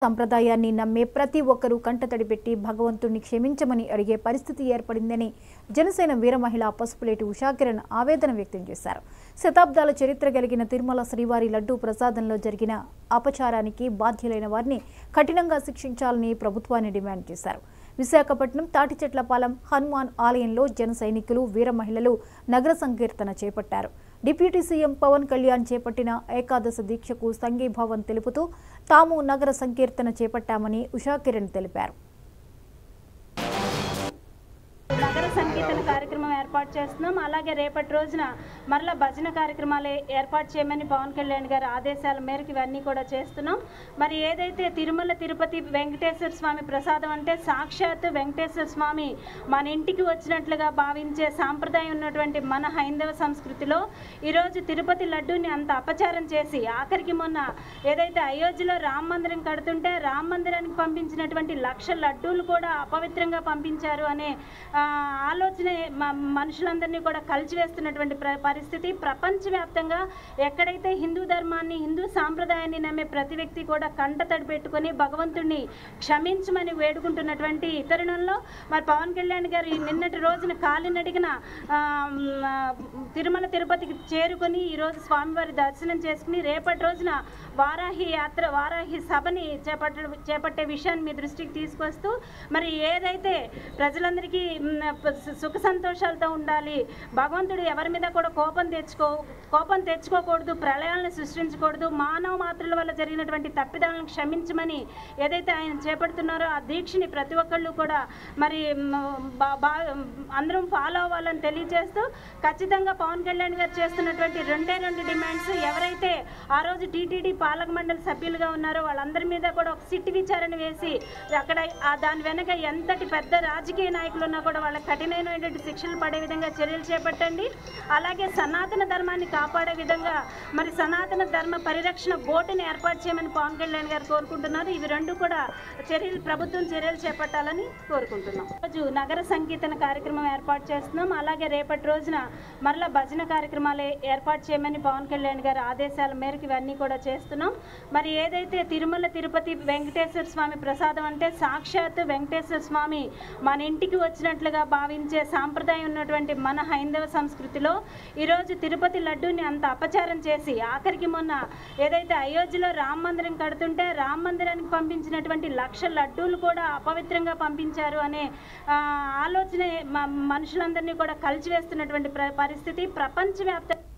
సంప్రదాయాన్ని నమ్మే ప్రతి ఒక్కరూ కంటతడి పెట్టి భగవంతుణ్ణి క్షమించమని అడిగే పరిస్థితి ఏర్పడిందని జనసేన వీర మహిళ పసుపులేటి ఉషాకిరణ్ ఆవేదన వ్యక్తం చేశారు. శతాబ్దాల చరిత్ర కలిగిన తిరుమల శ్రీవారి లడ్డూ ప్రసాదంలో జరిగిన అపచారానికి బాధ్యులైన వారిని కఠినంగా శిక్షించాలని ప్రభుత్వాన్ని డిమాండ్ చేశారు. విశాఖపట్నం తాటిచెట్లపాలెం హనుమాన్ ఆలయంలో జన సైనికులు వీర మహిళలు నగర సంకీర్తన చేపట్టారు. డిప్యూటీ సీఎం పవన్ కళ్యాణ్ చేపట్టిన ఏకాదశ దీక్షకు సంఘీభావం తెలుపుతూ తాము నగర సంకీర్తన చేపట్టామని ఉషాకిరణ్ తెలిపారు. నగర సంకీర్తన కార్యక్రమం ఏర్పాటు చేస్తున్నాం. అలాగే రేపటి రోజున మరలా భజన కార్యక్రమాలు ఏర్పాటు చేయమని పవన్ కళ్యాణ్ గారి ఆదేశాల మేరకు ఇవన్నీ కూడా చేస్తున్నాం. మరి ఏదైతే తిరుమల తిరుపతి వెంకటేశ్వర స్వామి ప్రసాదం అంటే సాక్షాత్ వెంకటేశ్వర స్వామి మన ఇంటికి వచ్చినట్లుగా భావించే సాంప్రదాయం ఉన్నటువంటి మన హైందవ సంస్కృతిలో ఈరోజు తిరుపతి లడ్డూని అంత అపచారం చేసి ఆఖరికి మొన్న ఏదైతే అయోధ్యలో రామ మందిరం కడుతుంటే రామ మందిరానికి పంపించినటువంటి 1,00,000 లడ్డూలు కూడా అపవిత్రంగా పంపించారు అనే ఆలోచన మనుషులందరినీ కూడా కలిచివేస్తున్నటువంటి పరిస్థితి. ప్రపంచవ్యాప్తంగా ఎక్కడైతే హిందూ ధర్మాన్ని హిందూ సాంప్రదాయాన్ని నమ్మే ప్రతి వ్యక్తి కూడా కంటతడి పెట్టుకొని భగవంతుడిని క్షమించమని వేడుకుంటున్నటువంటి తరుణంలో మరి పవన్ కళ్యాణ్ గారు నిన్నటి రోజున కాలినడిగిన తిరుమల తిరుపతికి చేరుకొని ఈరోజు స్వామివారి దర్శనం చేసుకుని రేపటి రోజున వారాహి సభని చేపట్టే విషయాన్ని మీ దృష్టికి తీసుకొస్తూ మరి ఏదైతే ప్రజలందరికీ సుఖ సంతోషాలతో ఉండాలి, భగవంతుడు ఎవరి మీద కూడా కోపం తెచ్చుకోకూడదు, ప్రళయాలను సృష్టించకూడదు, మానవ మాత్రుల వల్ల జరిగినటువంటి తప్పిదాలను క్షమించమని ఏదైతే ఆయన చేపడుతున్నారో ఆ దీక్షని ప్రతి ఒక్కళ్ళు కూడా మరి అందరం ఫాలో అవ్వాలని తెలియజేస్తూ ఖచ్చితంగా పవన్ కళ్యాణ్ గారు చేస్తున్నటువంటి రెండే డిమాండ్స్, ఎవరైతే ఆ రోజు టీటీడీ పాలక మండలి సభ్యులుగా ఉన్నారో వాళ్ళందరి మీద కూడా ఒక సిట్ విచారణ వేసి అక్కడ దాని వెనక ఎంతటి పెద్ద రాజకీయ నాయకులు ఉన్నా కూడా వాళ్ళకి కఠినమైనటువంటి శిక్షలు పడే విధంగా చర్యలు చేపట్టండి. అలాగే సనాతన ధర్మాన్ని కాపాడే విధంగా మరి సనాతన ధర్మ పరిరక్షణ బోర్డుని ఏర్పాటు చేయమని పవన్ కళ్యాణ్ గారు కోరుకుంటున్నారు. ఇవి రెండు కూడా ప్రభుత్వం చర్యలు చేపట్టాలని కోరుకుంటున్నాం. రోజు నగర సంకీర్తన కార్యక్రమం ఏర్పాటు చేస్తున్నాం. అలాగే రేపటి రోజున మరలా భజన కార్యక్రమాలు ఏర్పాటు చేయమని పవన్ కళ్యాణ్ గారి ఆదేశాల మేరకు ఇవన్నీ కూడా చేస్తున్నాం. మరి ఏదైతే తిరుమల తిరుపతి వెంకటేశ్వర స్వామి ప్రసాదం అంటే సాక్షాత్ వెంకటేశ్వర స్వామి మన ఇంటికి వచ్చినట్లుగా భావించే సాంప్రదాయం ఉన్నటువంటి మన హైందవ సంస్కృతిలో ఈరోజు తిరుపతి లడ్డూని అంత అపచారం చేసి ఆఖరికి మొన్న ఏదైతే అయోధ్యలో రామ మందిరం కడుతుంటే రామ మందిరానికి పంపించినటువంటి 1,00,000 లడ్డూలు కూడా అపవిత్రంగా పంపించారు అనే ఆలోచన మనుషులందరినీ కూడా కలిచివేస్తున్నటువంటి పరిస్థితి. ప్రపంచవ్యాప్తంగా